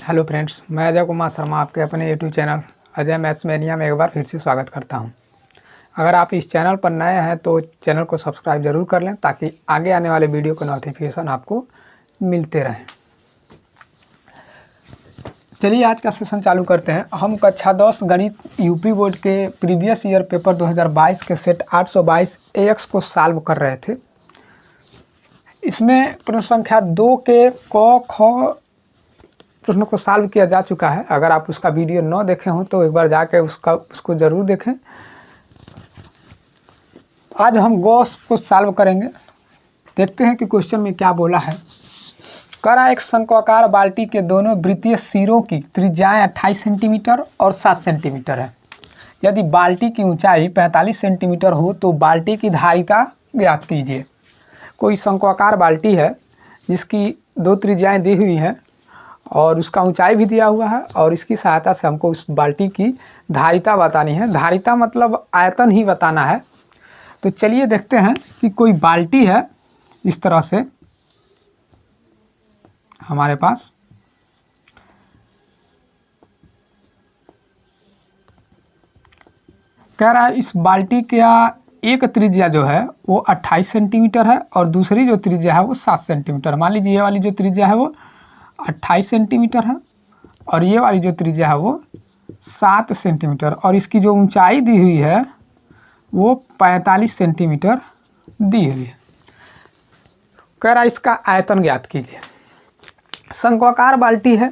Hello friends, मैं अजय कुमार शर्मा आपके अपने YouTube channel Ajay maths mania में एक बार फिर से स्वागत करता हूं। अगर आप इस चैनल पर नए हैं तो चैनल को सब्सक्राइब ज़रूर कर लें ताकि आगे आने वाले वीडियो का नोटिफिकेशन आपको मिलते रहें। चलिए आज का सेशन चालू करते हैं। हम कक्षा 10 गणित यूपी बोर्ड के प्रीवियस ईयर पेपर 2022 के सेट 822 AX को सॉल्व कर रहे थे। इसमें प्रश्न संख्या 2 के क ख प्रश्न को सॉल्व किया जा चुका है। अगर आप उसका वीडियो न देखे हों तो एक बार जाके उसको ज़रूर देखें। आज हम गॉस को सॉल्व करेंगे। देखते हैं कि क्वेश्चन में क्या बोला है। करा एक शंक्वाकार बाल्टी के दोनों वृत्तीय सिरों की त्रिज्याएं 28 सेंटीमीटर और 7 सेंटीमीटर है। यदि बाल्टी की ऊंचाई 45 सेंटीमीटर हो तो बाल्टी की धारिता ज्ञात कीजिए। कोई शंक्वाकार बाल्टी है जिसकी दो त्रिज्याएं दी हुई हैं और उसका ऊंचाई भी दिया हुआ है और इसकी सहायता से हमको उस बाल्टी की धारिता बतानी है। धारिता मतलब आयतन ही बताना है। तो चलिए देखते हैं कि कोई बाल्टी है इस तरह से हमारे पास। कह रहा है इस बाल्टी का एक त्रिज्या जो है वो 28 सेंटीमीटर है और दूसरी जो त्रिज्या है वो 7 सेंटीमीटर। मान लीजिए ये वाली जो त्रिज्या है वो 28 सेंटीमीटर है और ये वाली जो त्रिज्या है वो 7 सेंटीमीटर और इसकी जो ऊंचाई दी हुई है वो 45 सेंटीमीटर दी हुई है। कह रहा है इसका आयतन ज्ञात कीजिए। शंक्वाकार बाल्टी है,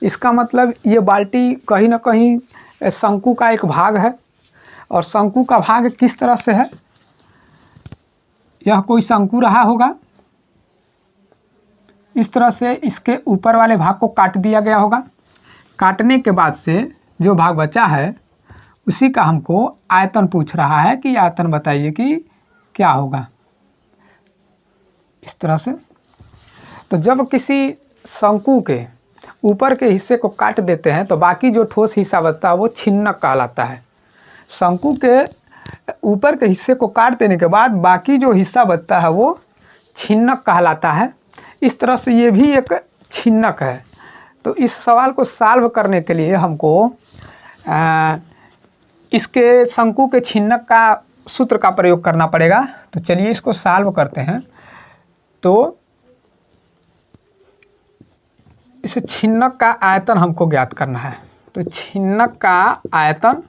इसका मतलब ये बाल्टी कहीं ना कहीं शंकु का एक भाग है और शंकु का भाग किस तरह से है। यह कोई शंकु रहा होगा, इस तरह से इसके ऊपर वाले भाग को काट दिया गया होगा। काटने के बाद से जो भाग बचा है उसी का हमको आयतन पूछ रहा है कि आयतन बताइए कि क्या होगा। इस तरह से तो जब किसी शंकु के ऊपर के हिस्से को काट देते हैं तो बाकी जो ठोस हिस्सा बचता है वो छिन्नक कहलाता है। शंकु के ऊपर के हिस्से को काट देने के बाद बाकी जो हिस्सा बचता है वो छिन्नक कहलाता है। इस तरह से ये भी एक छिन्नक है। तो इस सवाल को सॉल्व करने के लिए हमको इसके शंकु के छिन्नक का सूत्र का प्रयोग करना पड़ेगा। तो चलिए इसको सॉल्व करते हैं। तो इस छिन्नक का आयतन हमको ज्ञात करना है। तो छिन्नक का आयतन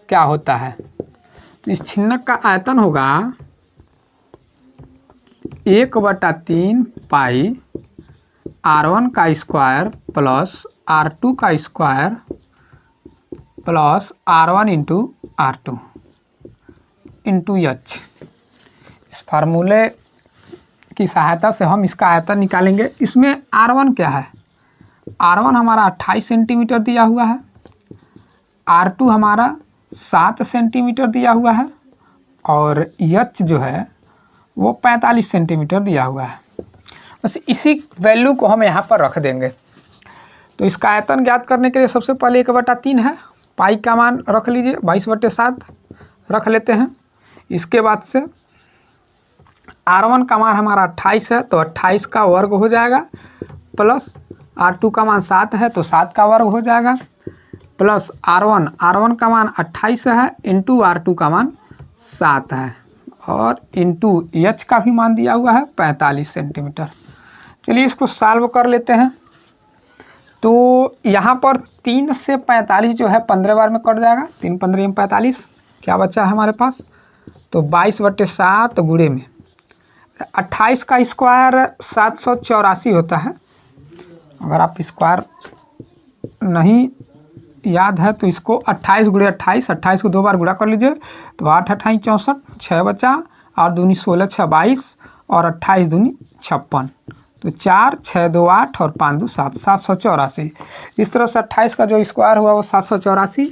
क्या होता है। तो इस छिन्नक का आयतन होगा 1/3 पाई R1 का स्क्वायर प्लस R2 का square plus R1 into R2 into H। इस फार्मूले की सहायता से हम इसका आयतन निकालेंगे। इसमें R1 क्या है। R1 हमारा 28 सेंटीमीटर दिया हुआ है, R2 हमारा 7 सेंटीमीटर दिया हुआ है और H जो है वो 45 सेंटीमीटर दिया हुआ है। बस इसी वैल्यू को हम यहाँ पर रख देंगे। तो इसका आयतन ज्ञात करने के लिए सबसे पहले 1/3 है, पाई का मान रख लीजिए 22/7 रख लेते हैं। इसके बाद से R1 का मान हमारा 28 है तो 28 का वर्ग हो जाएगा, प्लस R2 का मान 7 है तो 7 का वर्ग हो जाएगा, प्लस R1 का मान 28 है इंटू R2 का मान 7 है और इंटू H का भी मान दिया हुआ है 45 सेंटीमीटर। चलिए इसको सॉल्व कर लेते हैं। तो यहाँ पर 3 से 45 जो है 15 बार में कट जाएगा। 3 15 45 क्या बचा है हमारे पास। तो 22/7 गुणे में 28 का स्क्वायर 784 होता है। अगर आप स्क्वायर नहीं याद है तो इसको 28 × 28, 28 को 2 बार गुणा कर लीजिए तो 8 × 28 64, 6 बचा और 2 × 16 6 22 और 28 दूनी 56। तो 4 6 2 8 और 5 2 7 784। इस तरह से 28 का जो स्क्वायर हुआ वो 784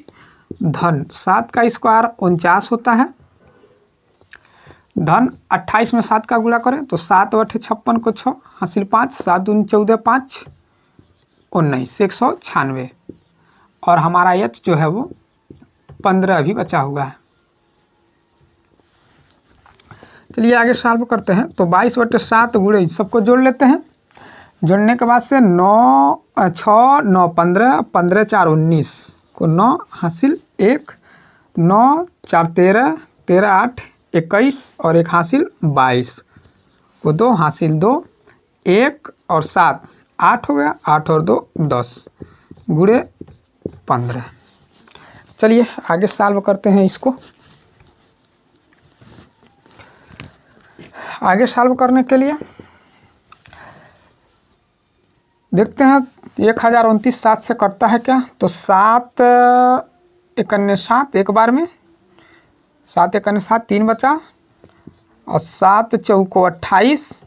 धन 7 का स्क्वायर 49 होता है, धन 28 में 7 का गुणा करें तो 7/56 को 6 हासिल 5, 7 दूनी 14 5 19 196 और हमारा H जो है वो 15 भी बचा हुआ है। चलिए आगे सॉल्व करते हैं। तो 22/7 गुणे सबको जोड़ लेते हैं। जोड़ने के बाद से 9 6 9 15 15 4 19 को 9 हासिल 1 9 4 13 13 8 21 और 1 हासिल 22 को 2 हासिल 2 1 और 7 8 हो गया, 8 और 2 10 गुणे 15। चलिए आगे सॉल्व करते हैं इसको। आगे सॉल्व करने के लिए देखते हैं 1029 7 से कटता है क्या, तो 7 एकन्ने 7 एक बार में, 7 एकन्ने 7 3 बचा और 7 चौको 28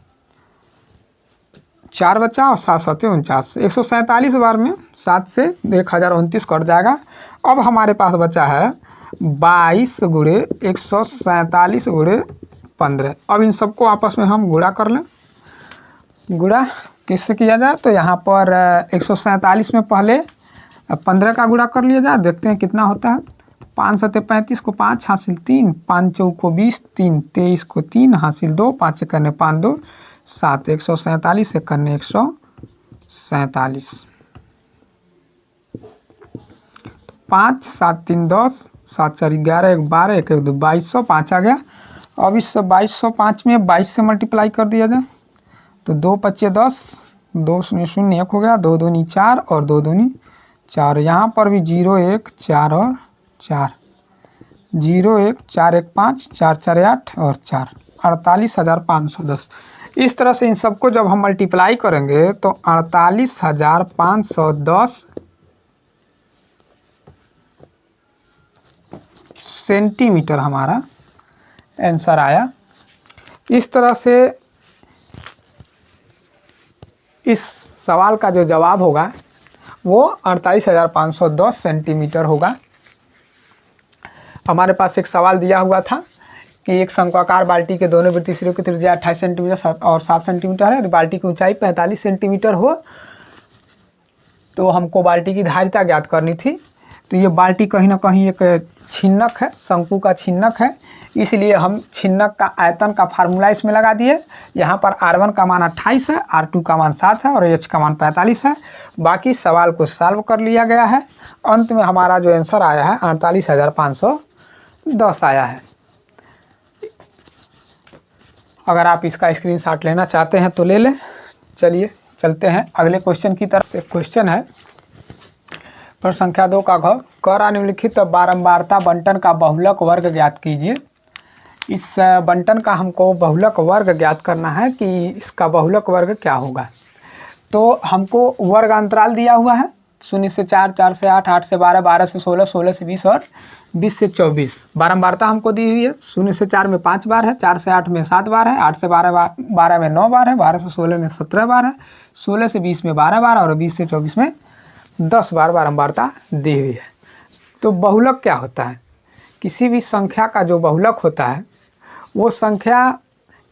4 बचा और 7 7 49 147 बार में 7 से 1029 कट जाएगा। अब हमारे पास बचा है 22 गुणे 147 गुणे 15। अब इन सबको आपस में हम गुणा कर लें। गुणा किससे किया जाए, तो यहाँ पर 147 में पहले 15 का गुणा कर लिया जाए, देखते हैं कितना होता है। 5 7 35 को 5 हासिल 3, 5 चौको 20 3 23 को 3 हासिल 2, 5 एकन्ने 5 2 7 147 एकन्ने 147 5 7 3 10 7 4 11 1 12 1 1 2 2200 5 आ गया। अब इस 2205 में 22 से मल्टीप्लाई कर दिया जाए तो 2 पच्चे 10 2 0 0 1 हो गया, 2 दूनी 4 और 2 दूनी 4। यहाँ पर भी 0 1 4 और 4 0 1 4 1 5 4 4 8 और 4 48,510। इस तरह से इन सबको जब हम मल्टीप्लाई करेंगे तो 48,510 सेंटीमीटर हमारा आंसर आया। इस तरह से इस सवाल का जो जवाब होगा वो 48,510 सेंटीमीटर होगा। हमारे पास एक सवाल दिया हुआ था कि एक शंक्वाकार बाल्टी के दोनों वृत्तीय सिरों की त्रिज्या 28 सेंटीमीटर और 7 सेंटीमीटर है, तो बाल्टी की ऊंचाई 45 सेंटीमीटर हो तो हमको बाल्टी की धारिता ज्ञात करनी थी। तो ये बाल्टी कहीं ना कहीं एक छिन्नक है, शंकु का छिन्नक है, इसलिए हम छिन्नक का आयतन का फार्मूला इसमें लगा दिए। यहाँ पर R1 का मान 28 है, R2 का मान 7 है और H का मान 45 है। बाकी सवाल को सॉल्व कर लिया गया है। अंत में हमारा जो आंसर आया है 48,510 आया है। अगर आप इसका स्क्रीनशॉट लेना चाहते हैं तो ले लें। चलिए चलते हैं अगले क्वेश्चन की तरफ। से क्वेश्चन है प्रश्न संख्या 2 का घ कर निम्नलिखित बारंबारता बंटन का बहुलक वर्ग ज्ञात कीजिए। इस बंटन का हमको बहुलक वर्ग ज्ञात करना है कि इसका बहुलक वर्ग क्या होगा। तो हमको वर्ग अंतराल दिया हुआ है 0 से 4 4 से 8 8 से 12 12 से 16 16 से 20 और 20 से 24। बारंबारता हमको दी हुई है 0 से 4 में 5 बार है, 4 से 8 में 7 बार है, 8 से 12 में 9 बार है, 12 से 16 में 17 बार है, 16 से 20 में 12 बार और 20 से 24 में 10 बार बारंबारता दी हुई है। तो बहुलक क्या होता है, किसी भी संख्या का जो बहुलक होता है वो संख्या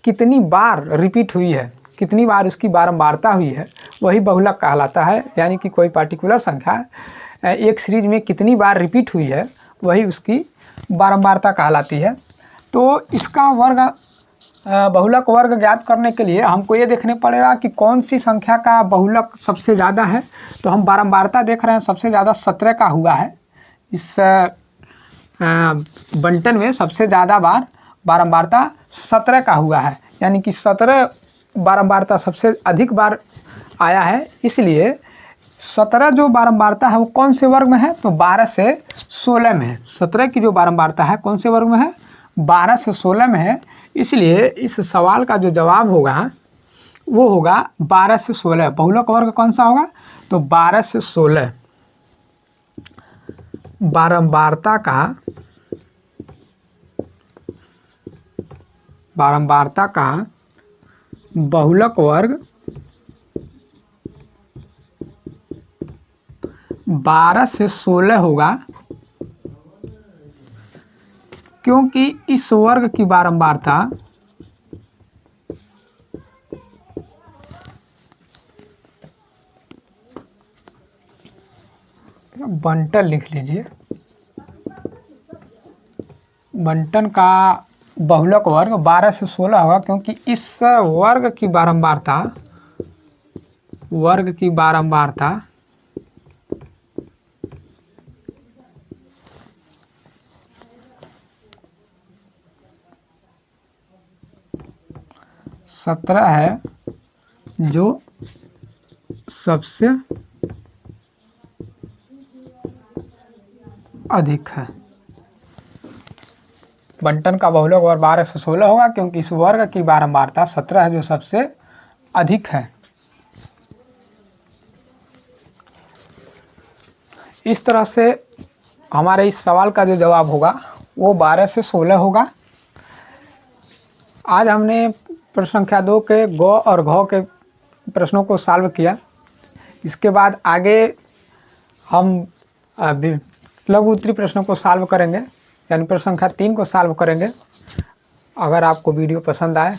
कितनी बार रिपीट हुई है, कितनी बार उसकी बारंबारता हुई है, वही बहुलक कहलाता है। यानी कि कोई पार्टिकुलर संख्या एक सीरीज में कितनी बार रिपीट हुई है वही उसकी बारंबारता कहलाती है। तो इसका वर्ग बहुलक वर्ग ज्ञात करने के लिए हमको ये देखने पड़ेगा कि कौन सी संख्या का बहुलक सबसे ज़्यादा है। तो हम बारंबारता देख रहे हैं सबसे ज़्यादा 17 का हुआ है। इस बंटन में सबसे ज़्यादा बार बारंबारता 17 का हुआ है, यानी कि 17 बारंबारता सबसे अधिक बार आया है। इसलिए 17 जो बारंबारता है वो कौन से वर्ग में है, तो 12 से 16 में है। 17 की जो बारंबारता है कौन से वर्ग में है, 12 से 16 में है। इसलिए इस सवाल का जो जवाब होगा वो होगा 12 से 16। बहुलक वर्ग कौन सा होगा, तो 12 से 16 बारंबारता का बहुलक वर्ग 12 से 16 होगा, क्योंकि इस वर्ग की बारंबारता बंटन लिख लीजिए, बंटन का बहुलक वर्ग 12 से 16 होगा, क्योंकि इस वर्ग की बारंबारता वर्ग की बारंबारता सत्रह है जो सबसे अधिक है। बंटन का बहुलक और 12 से 16 होगा क्योंकि इस वर्ग की बारंबारता 17 है जो सबसे अधिक है। इस तरह से हमारे इस सवाल का जो जवाब होगा वो 12 से 16 होगा। आज हमने प्रश्न संख्या 2 के ग और घ के प्रश्नों को सॉल्व किया। इसके बाद आगे हम लघु उत्तरीय प्रश्नों को सॉल्व करेंगे, यानी प्रश्न संख्या 3 को सॉल्व करेंगे। अगर आपको वीडियो पसंद आए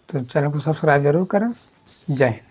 तो चैनल को सब्सक्राइब जरूर करें। जय हिंद।